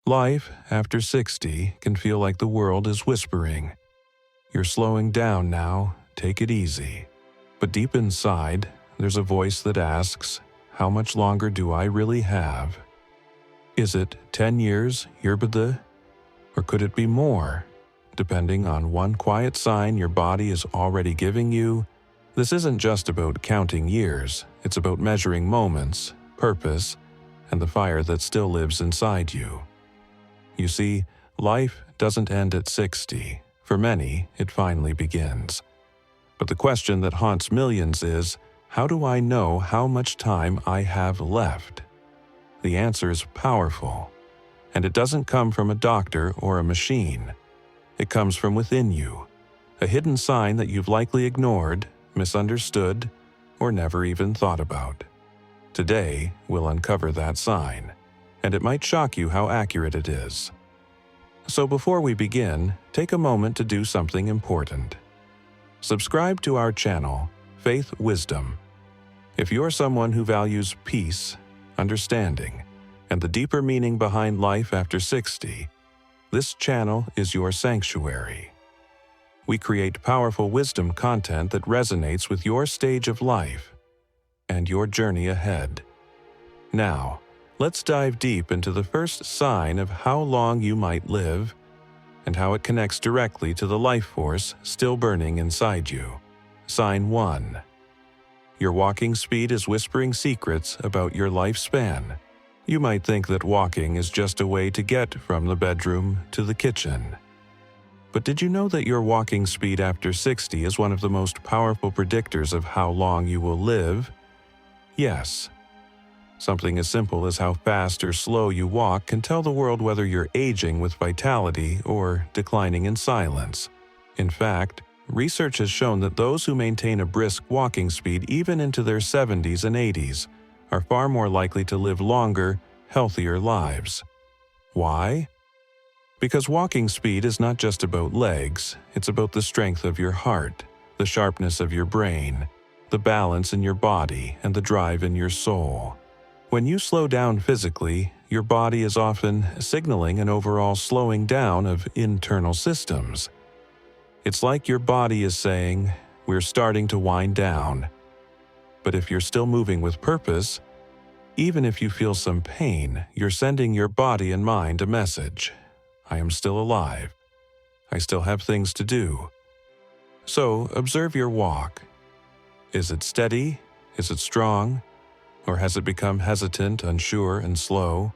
Life after 60 can feel like the world is whispering. You're slowing down now, take it easy. But deep inside, there's a voice that asks, how much longer do I really have? Is it 10 years, yerbada? Or could it be more? Depending on one quiet sign your body is already giving you. This isn't just about counting years, it's about measuring moments, purpose, and the fire that still lives inside you. You see, life doesn't end at 60. For many, it finally begins. But the question that haunts millions is, how do I know how much time I have left? The answer is powerful, and it doesn't come from a doctor or a machine. It comes from within you, a hidden sign that you've likely ignored, misunderstood, or never even thought about. Today, we'll uncover that sign, and it might shock you how accurate it is. So before we begin, take a moment to do something important. Subscribe to our channel, Faith Wisdom. If you're someone who values peace, understanding, and the deeper meaning behind life after 60, this channel is your sanctuary. We create powerful wisdom content that resonates with your stage of life and your journey ahead. Now, let's dive deep into the first sign of how long you might live and how it connects directly to the life force still burning inside you. Sign 1. Your walking speed is whispering secrets about your lifespan. You might think that walking is just a way to get from the bedroom to the kitchen. But did you know that your walking speed after 60 is one of the most powerful predictors of how long you will live? Yes. Something as simple as how fast or slow you walk can tell the world whether you're aging with vitality or declining in silence. In fact, research has shown that those who maintain a brisk walking speed even into their 70s and 80s are far more likely to live longer, healthier lives. Why? Because walking speed is not just about legs, it's about the strength of your heart, the sharpness of your brain, the balance in your body, and the drive in your soul. When you slow down physically, your body is often signaling an overall slowing down of internal systems. It's like your body is saying, we're starting to wind down. But if you're still moving with purpose, even if you feel some pain, you're sending your body and mind a message. I am still alive. I still have things to do. So, observe your walk. Is it steady? Is it strong? Or has it become hesitant, unsure, and slow?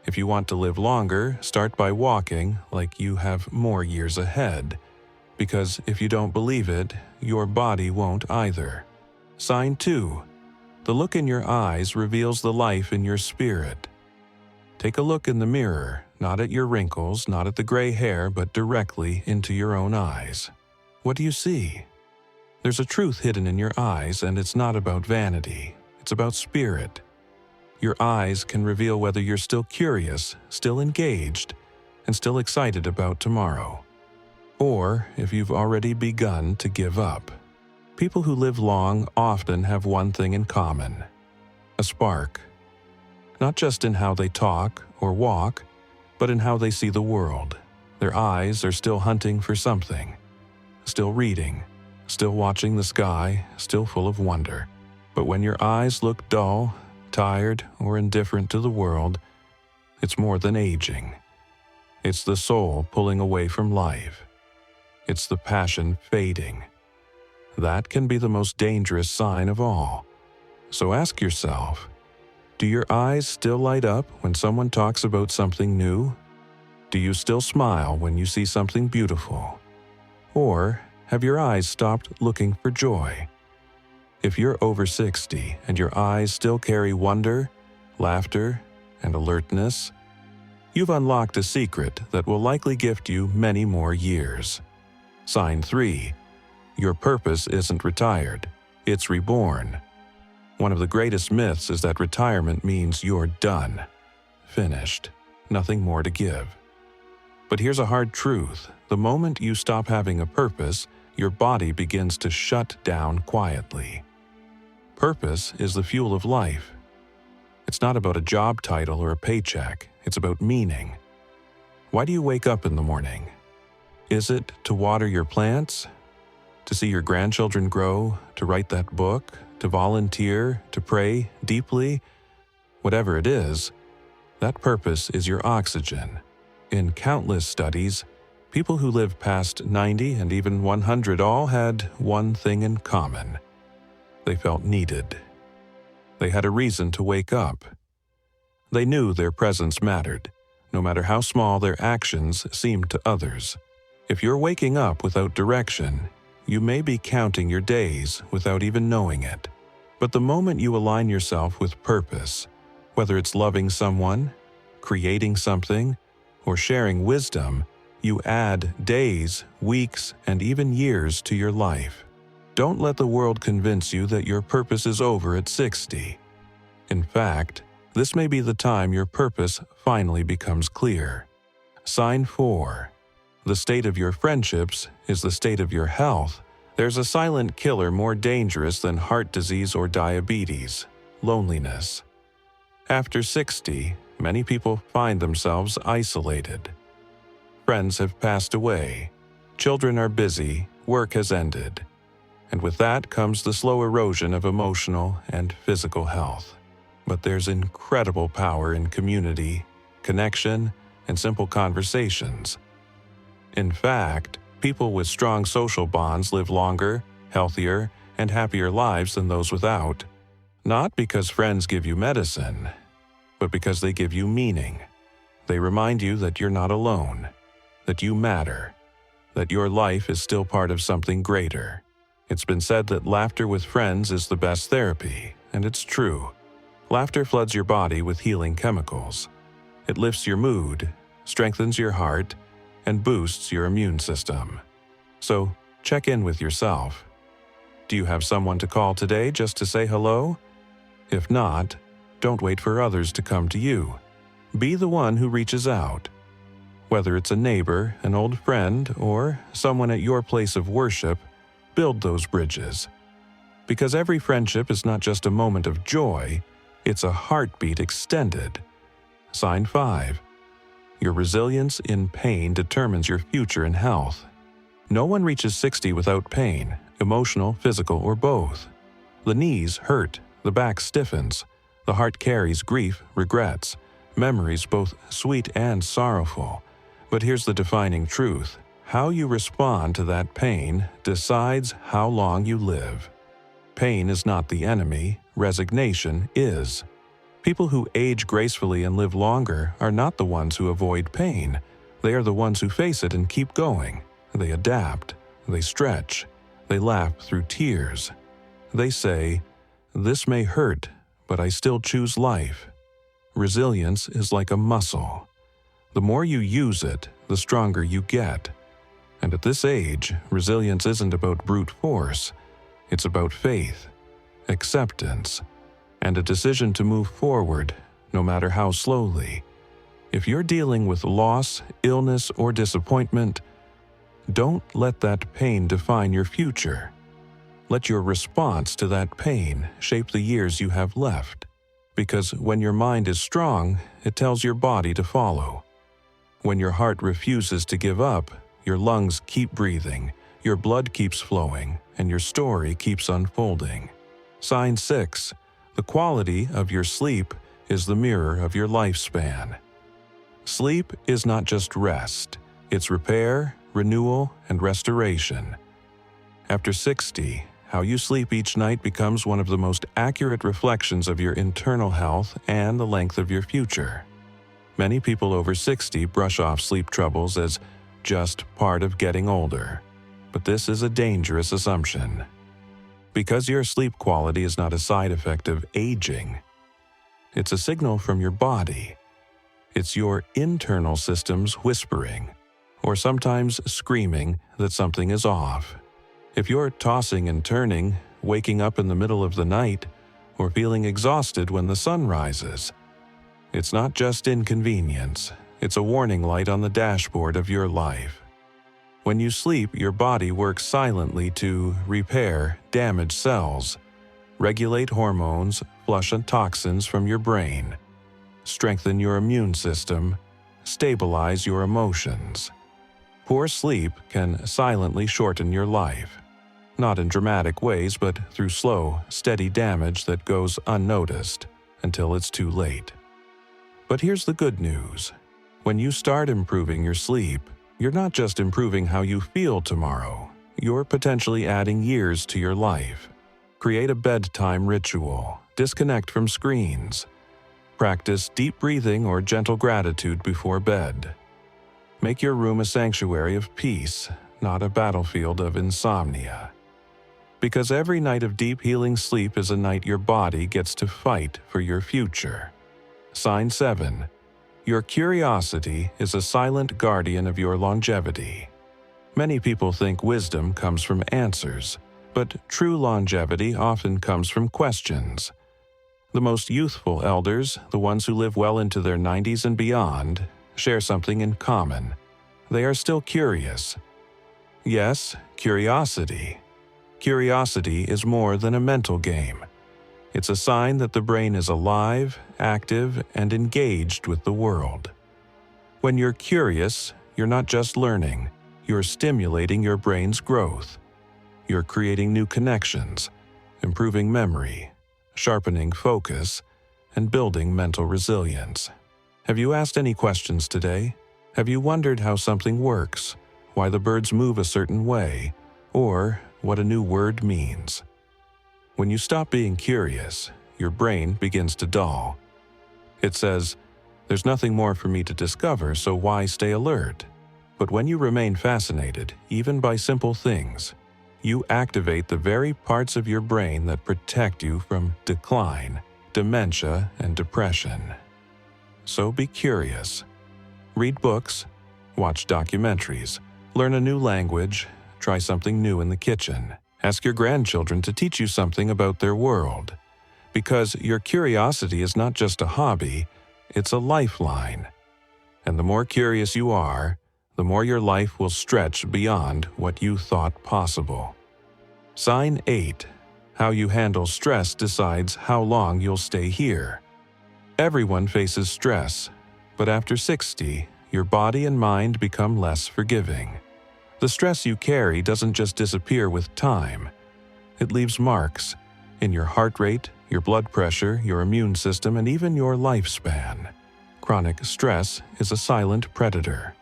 If you want to live longer, start by walking like you have more years ahead. Because if you don't believe it, your body won't either. Sign 2. The look in your eyes reveals the life in your spirit. Take a look in the mirror, not at your wrinkles, not at the gray hair, but directly into your own eyes. What do you see? There's a truth hidden in your eyes, and it's not about vanity. It's about spirit. Your eyes can reveal whether you're still curious, still engaged, and still excited about tomorrow. Or if you've already begun to give up. People who live long often have one thing in common: a spark. Not just in how they talk or walk, but in how they see the world. Their eyes are still hunting for something, still reading, still watching the sky, still full of wonder. But when your eyes look dull, tired, or indifferent to the world, it's more than aging. It's the soul pulling away from life. It's the passion fading. That can be the most dangerous sign of all. So ask yourself, do your eyes still light up when someone talks about something new? Do you still smile when you see something beautiful? Or have your eyes stopped looking for joy? If you're over 60 and your eyes still carry wonder, laughter, and alertness, you've unlocked a secret that will likely gift you many more years. Sign 3. Your purpose isn't retired, it's reborn. One of the greatest myths is that retirement means you're done, finished, nothing more to give. But here's a hard truth: the moment you stop having a purpose, your body begins to shut down quietly. Purpose is the fuel of life. It's not about a job title or a paycheck, it's about meaning. Why do you wake up in the morning? Is it to water your plants? To see your grandchildren grow? To write that book? To volunteer? To pray deeply? Whatever it is, that purpose is your oxygen. In countless studies, people who lived past 90 and even 100 all had one thing in common. They felt needed. They had a reason to wake up. They knew their presence mattered, no matter how small their actions seemed to others. If you're waking up without direction, you may be counting your days without even knowing it. But the moment you align yourself with purpose, whether it's loving someone, creating something, or sharing wisdom, you add days, weeks, and even years to your life. Don't let the world convince you that your purpose is over at 60. In fact, this may be the time your purpose finally becomes clear. Sign 4. The state of your friendships is the state of your health. There's a silent killer more dangerous than heart disease or diabetes: loneliness. After 60, many people find themselves isolated. Friends have passed away, children are busy, work has ended, and with that comes the slow erosion of emotional and physical health. But there's incredible power in community, connection, and simple conversations. In fact, people with strong social bonds live longer, healthier, and happier lives than those without. Not because friends give you medicine, but because they give you meaning. They remind you that you're not alone, that you matter, that your life is still part of something greater. It's been said that laughter with friends is the best therapy, and it's true. Laughter floods your body with healing chemicals. It lifts your mood, strengthens your heart, and boosts your immune system. So, check in with yourself. Do you have someone to call today just to say hello? If not, don't wait for others to come to you. Be the one who reaches out. Whether it's a neighbor, an old friend, or someone at your place of worship, build those bridges. Because every friendship is not just a moment of joy, it's a heartbeat extended. Sign 5. Your resilience in pain determines your future in health. No one reaches 60 without pain, emotional, physical, or both. The knees hurt, the back stiffens, the heart carries grief, regrets, memories both sweet and sorrowful. But here's the defining truth: how you respond to that pain decides how long you live. Pain is not the enemy, resignation is. People who age gracefully and live longer are not the ones who avoid pain. They are the ones who face it and keep going. They adapt, they stretch, they laugh through tears. They say, "This may hurt, but I still choose life." Resilience is like a muscle. The more you use it, the stronger you get. And at this age, resilience isn't about brute force. It's about faith, acceptance, and a decision to move forward, no matter how slowly. If you're dealing with loss, illness, or disappointment, don't let that pain define your future. Let your response to that pain shape the years you have left. Because when your mind is strong, it tells your body to follow. When your heart refuses to give up, your lungs keep breathing, your blood keeps flowing, and your story keeps unfolding. Sign 6. The quality of your sleep is the mirror of your lifespan. Sleep is not just rest, it's repair, renewal, and restoration. After 60, how you sleep each night becomes one of the most accurate reflections of your internal health and the length of your future. Many people over 60 brush off sleep troubles as just part of getting older, but this is a dangerous assumption. Because your sleep quality is not a side effect of aging, it's a signal from your body. It's your internal systems whispering, or sometimes screaming, that something is off. If you're tossing and turning, waking up in the middle of the night, or feeling exhausted when the sun rises, it's not just inconvenience, it's a warning light on the dashboard of your life. When you sleep, your body works silently to repair damaged cells, regulate hormones, flush toxins from your brain, strengthen your immune system, stabilize your emotions. Poor sleep can silently shorten your life, not in dramatic ways, but through slow, steady damage that goes unnoticed until it's too late. But here's the good news. When you start improving your sleep, you're not just improving how you feel tomorrow, you're potentially adding years to your life. Create a bedtime ritual. Disconnect from screens. Practice deep breathing or gentle gratitude before bed. Make your room a sanctuary of peace, not a battlefield of insomnia. Because every night of deep healing sleep is a night your body gets to fight for your future. Sign 7. Your curiosity is a silent guardian of your longevity. Many people think wisdom comes from answers, but true longevity often comes from questions. The most youthful elders, the ones who live well into their 90s and beyond, share something in common. They are still curious. Yes, curiosity. Curiosity is more than a mental game. It's a sign that the brain is alive, active, and engaged with the world. When you're curious, you're not just learning, you're stimulating your brain's growth. You're creating new connections, improving memory, sharpening focus, and building mental resilience. Have you asked any questions today? Have you wondered how something works, why the birds move a certain way, or what a new word means? When you stop being curious, your brain begins to dull. It says, "There's nothing more for me to discover, so why stay alert?" But when you remain fascinated, even by simple things, you activate the very parts of your brain that protect you from decline, dementia, and depression. So be curious. Read books, watch documentaries, learn a new language, try something new in the kitchen. Ask your grandchildren to teach you something about their world. Because your curiosity is not just a hobby, it's a lifeline. And the more curious you are, the more your life will stretch beyond what you thought possible. Sign 8. How you handle stress decides how long you'll stay here. Everyone faces stress, but after 60, your body and mind become less forgiving. The stress you carry doesn't just disappear with time. It leaves marks in your heart rate, your blood pressure, your immune system, and even your lifespan. Chronic stress is a silent predator.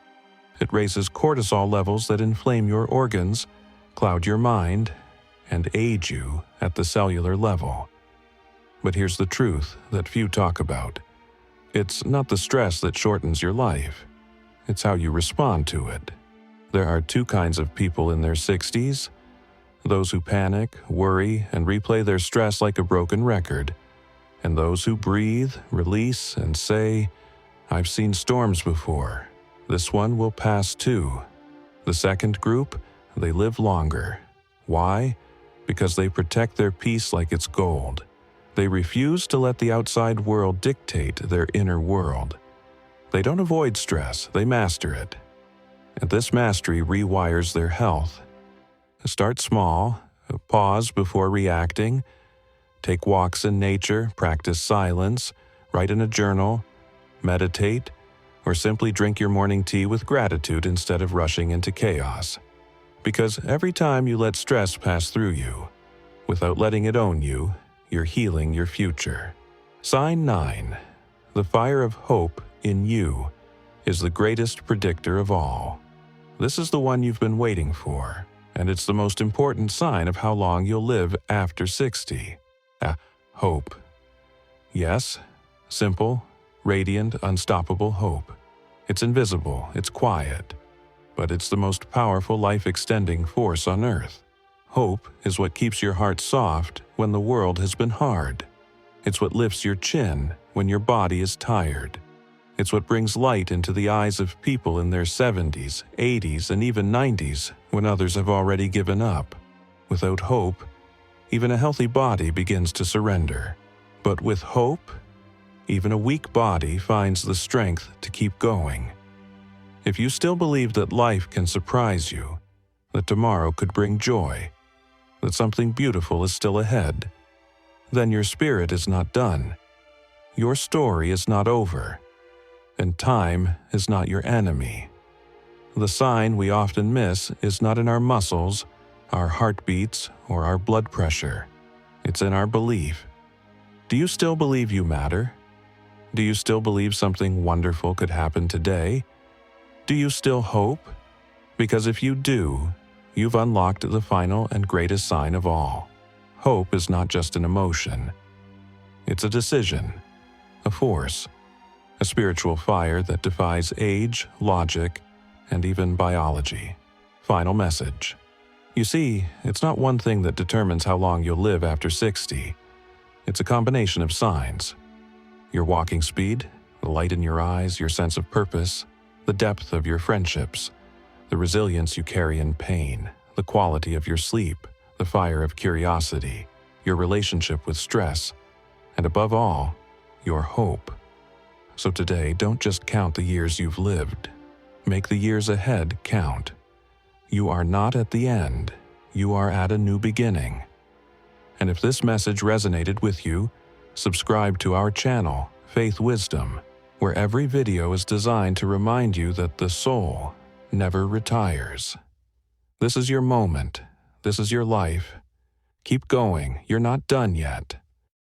It raises cortisol levels that inflame your organs, cloud your mind, and age you at the cellular level. But here's the truth that few talk about. It's not the stress that shortens your life. It's how you respond to it. There are two kinds of people in their 60s. Those who panic, worry, and replay their stress like a broken record. And those who breathe, release, and say, "I've seen storms before. This one will pass too." The second group, they live longer. Why? Because they protect their peace like it's gold. They refuse to let the outside world dictate their inner world. They don't avoid stress, they master it. And this mastery rewires their health. Start small, pause before reacting, take walks in nature, practice silence, write in a journal, meditate, or simply drink your morning tea with gratitude instead of rushing into chaos. Because every time you let stress pass through you, without letting it own you, you're healing your future. Sign 9. The fire of hope in you is the greatest predictor of all. This is the one you've been waiting for, and it's the most important sign of how long you'll live after 60. Hope. Yes, simple, radiant, unstoppable hope. It's invisible, it's quiet, but it's the most powerful life-extending force on earth. Hope is what keeps your heart soft when the world has been hard. It's what lifts your chin when your body is tired. It's what brings light into the eyes of people in their 70s, 80s, and even 90s when others have already given up. Without hope, even a healthy body begins to surrender. But with hope, even a weak body finds the strength to keep going. If you still believe that life can surprise you, that tomorrow could bring joy, that something beautiful is still ahead, then your spirit is not done. Your story is not over. And time is not your enemy. The sign we often miss is not in our muscles, our heartbeats, or our blood pressure. It's in our belief. Do you still believe you matter? Do you still believe something wonderful could happen today? Do you still hope? Because if you do, you've unlocked the final and greatest sign of all. Hope is not just an emotion. It's a decision, a force, a spiritual fire that defies age, logic, and even biology. Final message. You see, it's not one thing that determines how long you'll live after 60. It's a combination of signs. Your walking speed, the light in your eyes, your sense of purpose, the depth of your friendships, the resilience you carry in pain, the quality of your sleep, the fire of curiosity, your relationship with stress, and above all, your hope. So today, don't just count the years you've lived. Make the years ahead count. You are not at the end. You are at a new beginning. And if this message resonated with you, subscribe to our channel, Faith Wisdom, where every video is designed to remind you that the soul never retires. This is your moment. This is your life. Keep going. You're not done yet.